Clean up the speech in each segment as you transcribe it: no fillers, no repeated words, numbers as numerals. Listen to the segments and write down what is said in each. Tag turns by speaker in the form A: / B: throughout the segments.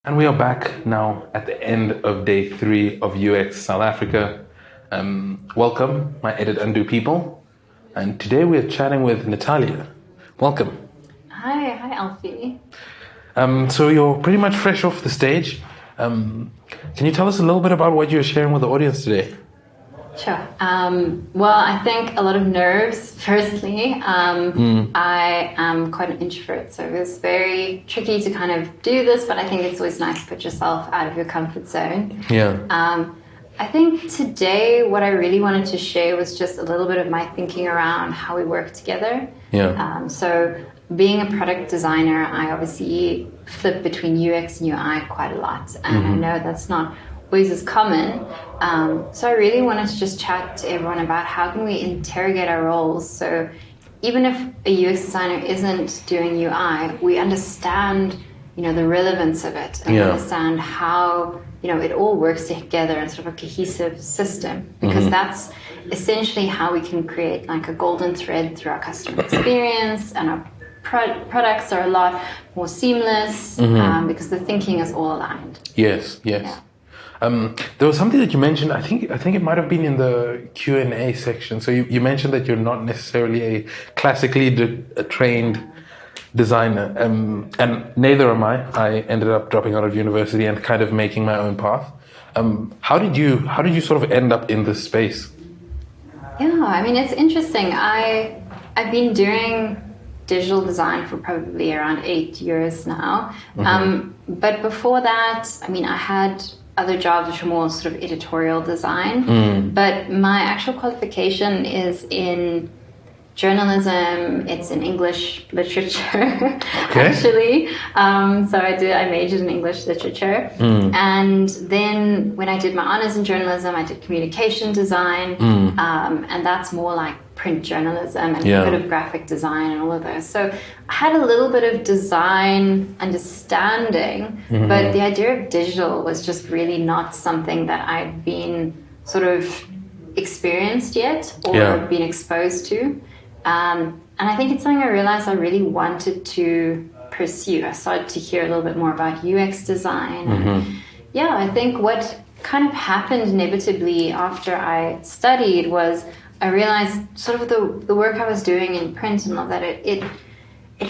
A: And we are back now at the end of day 3 of UX South Africa. Welcome, my edit undo people. And today we are chatting with Natalia. Welcome.
B: Hi, Alfie.
A: So you're pretty much fresh off the stage. Can you tell us a little bit about what you're sharing with the audience today?
B: Sure. Well, I think a lot of nerves, firstly. I am quite an introvert, so it was very tricky to kind of do this, but I think it's always nice to put yourself out of your comfort zone.
A: Yeah.
B: I think today what I really wanted to share was just a little bit of my thinking around how we work together.
A: Yeah.
B: So being a product designer, I obviously flip between UX and UI quite a lot, and I know that's not always as common. So I really wanted to just chat to everyone about how can we interrogate our roles. So even if a UX designer isn't doing UI, we understand, the relevance of it and understand how, it all works together in sort of a cohesive system, because that's essentially how we can create like a golden thread through our customer experience, and our products are a lot more seamless because the thinking is all aligned.
A: Yes.
B: Yeah.
A: There was something that you mentioned. I think it might have been in the Q&A section. So you mentioned that you're not necessarily a classically trained designer, and neither am I. I ended up dropping out of university and kind of making my own path. How did you sort of end up in this space?
B: Yeah, I mean, it's interesting. I've been doing digital design for probably around 8 years now. But before that, I mean, I had other jobs which were more sort of editorial design. But my actual qualification is in journalism. It's in English literature, actually. So I majored in English literature. And then when I did my honors in journalism, I did communication design. And that's more like print journalism and a bit of graphic design and all of those. So I had a little bit of design understanding, but the idea of digital was just really not something that I'd been sort of experienced yet or been exposed to. And I think it's something I realized I really wanted to pursue. I started to hear a little bit more about UX design. And I think what kind of happened inevitably after I studied was I realized sort of the work I was doing in print and all that, it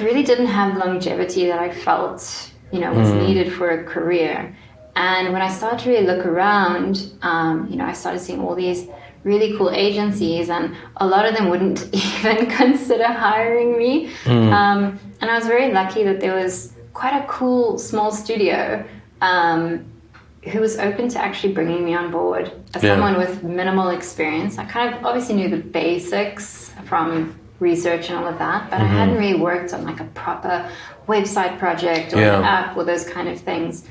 B: really didn't have longevity that I felt, was needed for a career. And when I started to really look around, I started seeing all these really cool agencies, and a lot of them wouldn't even consider hiring me. And I was very lucky that there was quite a cool small studio who was open to actually bringing me on board as someone with minimal experience. I kind of obviously knew the basics from research and all of that, but I hadn't really worked on like a proper website project or an app or those kind of things.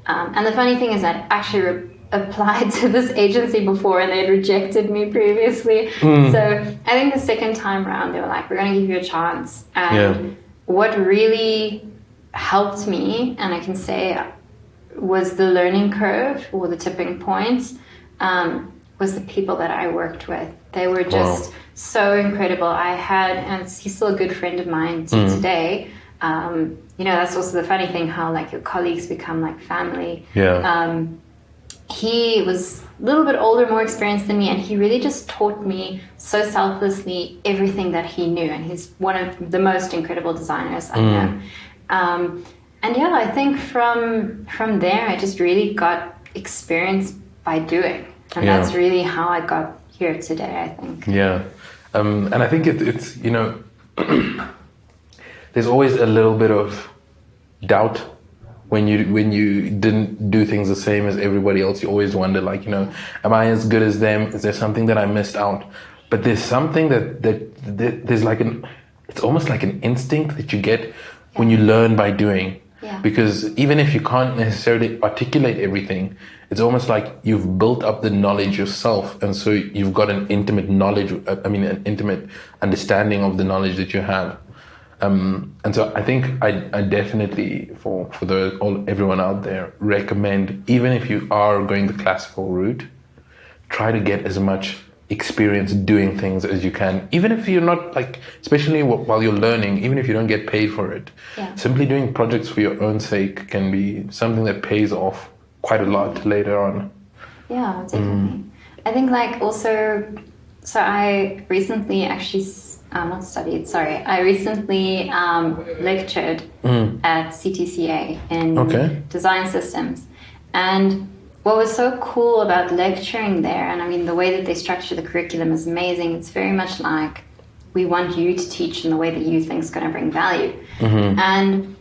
B: And the funny thing is that I actually applied to this agency before and they'd rejected me previously. So I think the second time around, they were like, we're going to give you a chance. And what really helped me, and I can say was the learning curve or the tipping point, was the people that I worked with. They were just so incredible. I had, and he's still a good friend of mine today. That's also the funny thing, how like your colleagues become like family. He was a little bit older, more experienced than me, and he really just taught me so selflessly everything that he knew. And he's one of the most incredible designers I know. And I think from there, I just really got experience by doing. And that's really how I got here today, I think.
A: And I think it's there's always a little bit of doubt when you didn't do things the same as everybody else. You always wonder, like, am I as good as them? Is there something that I missed out? But there's something that there's like it's almost like an instinct that you get when you learn by doing. Because even if you can't necessarily articulate everything, it's almost like you've built up the knowledge yourself, and so you've got an intimate understanding of the knowledge that you have. And so I think I definitely, for everyone out there, recommend, even if you are going the classical route, try to get as much experience doing things as you can, even if you're not like, especially while you're learning, even if you don't get paid for it.
B: Yeah.
A: Simply doing projects for your own sake can be something that pays off quite a lot later on.
B: Yeah, definitely. I think like also, so I recently actually, not studied, sorry. I recently lectured at CTCA in design systems. And what was so cool about lecturing there, and I mean, the way that they structure the curriculum is amazing. It's very much like, we want you to teach in the way that you think is going to bring value. And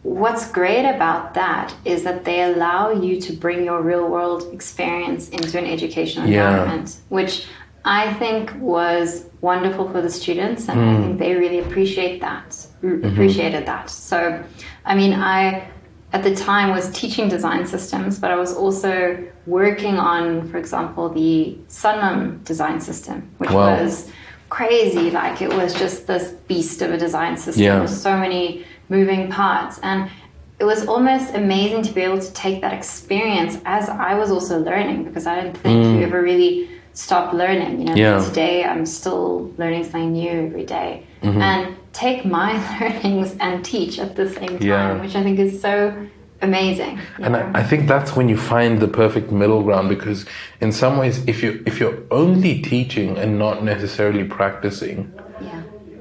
B: what's great about that is that they allow you to bring your real world experience into an educational environment, which I think was wonderful for the students, and I think they really appreciated that. So, I mean, I at the time was teaching design systems, but I was also working on, for example, the Sunum design system, which was crazy. Like, it was just this beast of a design system with so many moving parts, and it was almost amazing to be able to take that experience as I was also learning, because I didn't think you ever really stop learning. You know, today I'm still learning something new every day, and take my learnings and teach at the same time, which I think is so amazing.
A: And I think that's when you find the perfect middle ground, because in some ways, if you're only teaching and not necessarily practicing,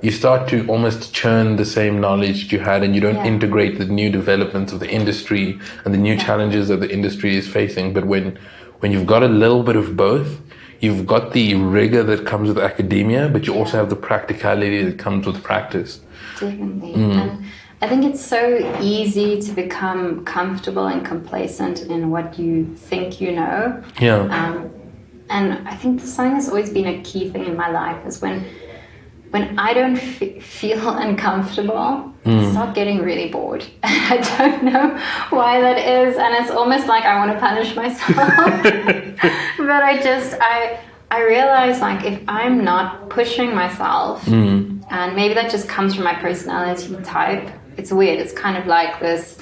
A: you start to almost churn the same knowledge you had, and you don't integrate the new developments of the industry and the new challenges that the industry is facing. But when you've got a little bit of both, you've got the rigor that comes with academia, but you also have the practicality that comes with practice.
B: Definitely. And I think it's so easy to become comfortable and complacent in what you think you know. And I think something that's always been a key thing in my life is when I don't feel uncomfortable, I start getting really bored. I don't know why that is, and it's almost like I want to punish myself. But I realize, like, if I'm not pushing myself, and maybe that just comes from my personality type. It's weird. It's kind of like this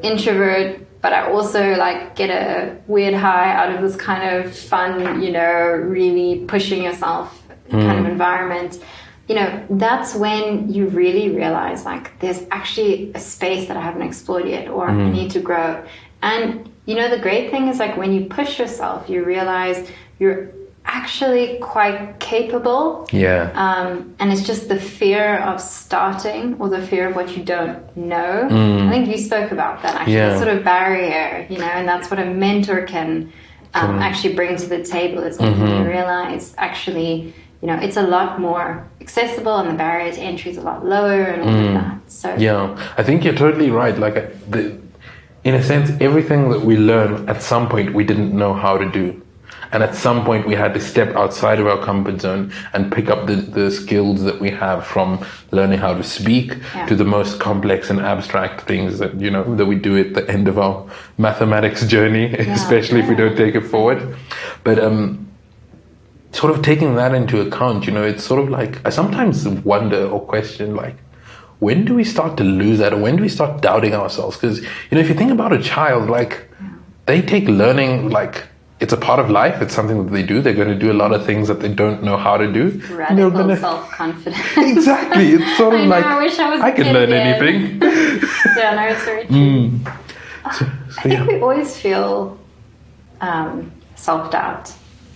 B: introvert, but I also like get a weird high out of this kind of fun, you know, really pushing yourself kind of environment. You know, that's when you really realize, like, there's actually a space that I haven't explored yet, or I need to grow. And, you know, the great thing is, like, when you push yourself, you realize you're actually quite capable. And it's just the fear of starting, or the fear of what you don't know. I think you spoke about that, actually, that sort of barrier, you know, and that's what a mentor can actually bring to the table, is when you realize, actually, you know, it's a lot more accessible, and the barrier to entry is a lot lower, and all of that. So
A: I think you're totally right. Like, in a sense, everything that we learn, at some point we didn't know how to do, and at some point we had to step outside of our comfort zone and pick up the skills that we have, from learning how to speak to the most complex and abstract things that, you know, that we do at the end of our mathematics journey, especially if we don't take it forward. But sort of taking that into account, you know, it's sort of like, I sometimes wonder or question, like, when do we start to lose that, or when do we start doubting ourselves? Because, you know, if you think about a child, like, they take learning, like, it's a part of life. It's something that they do. They're going to do a lot of things that they don't know how to do.
B: Radical self-confidence.
A: Exactly. It's sort of like,
B: I wish I was
A: I can learn anything.
B: Yeah, no, it's very true. I think we always feel self-doubt.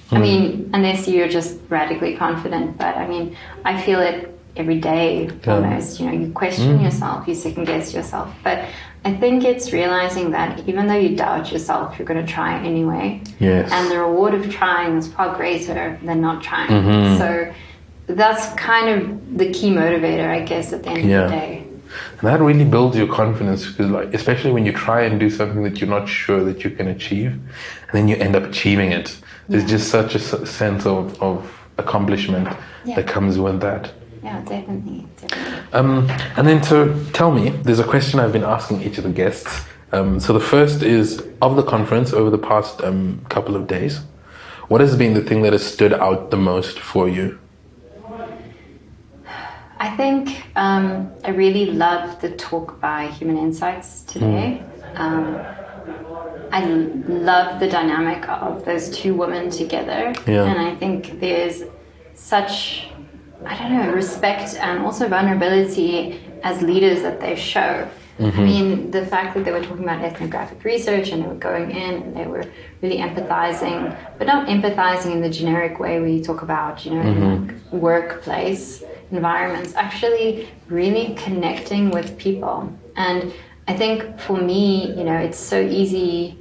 B: I mean, unless you're just radically confident, but I mean, I feel it every day almost. You know, you question yourself, you second guess yourself. But I think it's realizing that even though you doubt yourself, you're going to try anyway. And the reward of trying is far greater than not trying. So that's kind of the key motivator, I guess, at the end of the day.
A: And that really builds your confidence, because, like, especially when you try and do something that you're not sure that you can achieve, and then you end up achieving it. There's just such a sense of accomplishment that comes with that.
B: Yeah, definitely.
A: And then, so tell me, there's a question I've been asking each of the guests. So the first is, of the conference over the past couple of days, what has been the thing that has stood out the most for you?
B: I think I really loved the talk by Human Insights today. I love the dynamic of those two women together.
A: Yeah.
B: And I think there's such, I don't know, respect and also vulnerability as leaders that they show. I mean, the fact that they were talking about ethnographic research and they were going in and they were really empathizing, but not empathizing in the generic way we talk about, you know, in like workplace environments, actually really connecting with people. And I think for me, you know, it's so easy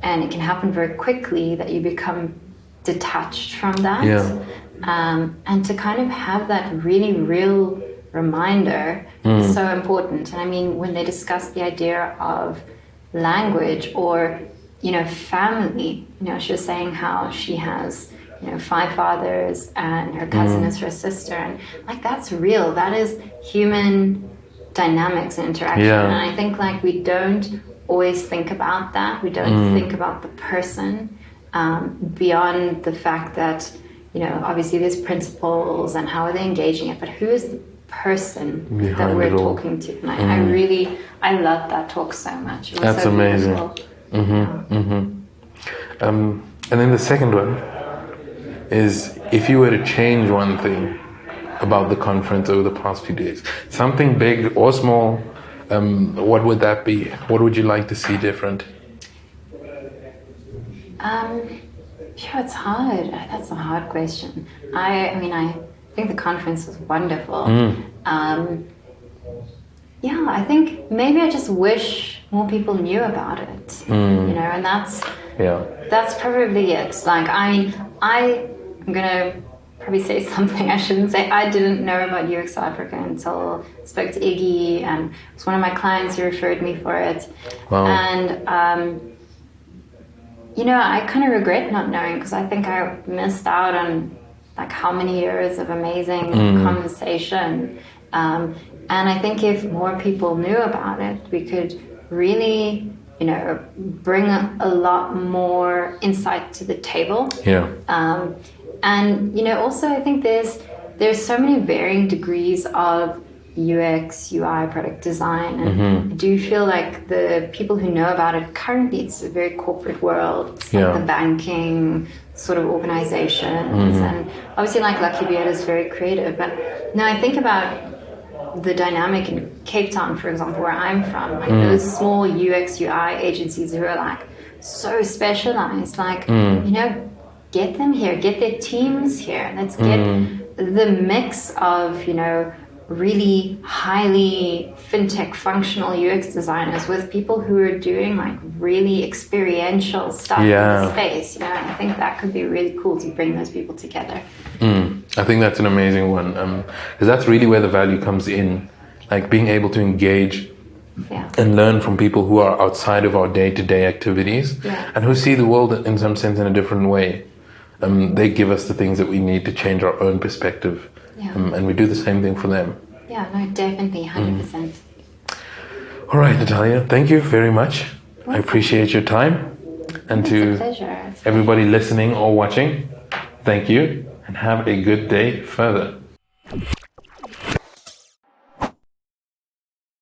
B: and it can happen very quickly that you become detached from that.
A: Yeah.
B: And to kind of have that really real reminder is so important. And I mean, when they discuss the idea of language or, you know, family, you know, she was saying how she has, you know, 5 fathers and her cousin is her sister. And like, that's real. That is human dynamics and interaction.
A: Yeah.
B: And I think like we don't always think about that. We don't think about the person beyond the fact that, you know, obviously there's principles and how are they engaging it, but who is the person that
A: Behind
B: we're
A: it all.
B: talking to? And I love that talk so much. It was
A: That's
B: so
A: amazing.
B: beautiful.
A: And then the second one is, if you were to change one thing about the conference over the past few days, something big or small, what would that be? What would you like to see different?
B: Sure, it's hard. That's a hard question. I mean, I think the conference was wonderful. Yeah, I think maybe I just wish more people knew about it. You know, and that's probably it. Like, I'm gonna probably say something I shouldn't say. I didn't know about UX Africa until I spoke to Iggy, and it was one of my clients who referred me for it.
A: Wow.
B: And you know, I kind of regret not knowing, because I think I missed out on like how many years of amazing conversation. And I think if more people knew about it, we could really, you know, bring a lot more insight to the table.
A: Yeah.
B: And, you know, also I think there's so many varying degrees of UX, UI, product design. And I do feel like the people who know about it currently, it's a very corporate world. It's like the banking sort of organizations. And obviously like Lucky Beard is very creative. But now I think about the dynamic in Cape Town, for example, where I'm from, like those small UX, UI agencies who are like so specialized, like, you know, get them here, get their teams here. Let's get the mix of, you know, really highly fintech functional UX designers with people who are doing like really experiential stuff in the space. You know, and I think that could be really cool to bring those people together.
A: I think that's an amazing one, because that's really where the value comes in, like being able to engage and learn from people who are outside of our day-to-day activities and who see the world in some sense in a different way. They give us the things that we need to change our own perspective, and we do the same thing for them.
B: Yeah, no, definitely, 100%.
A: All right, Natalia, thank you very much. I appreciate your time. And to everybody listening or watching, thank you, and have a good day further.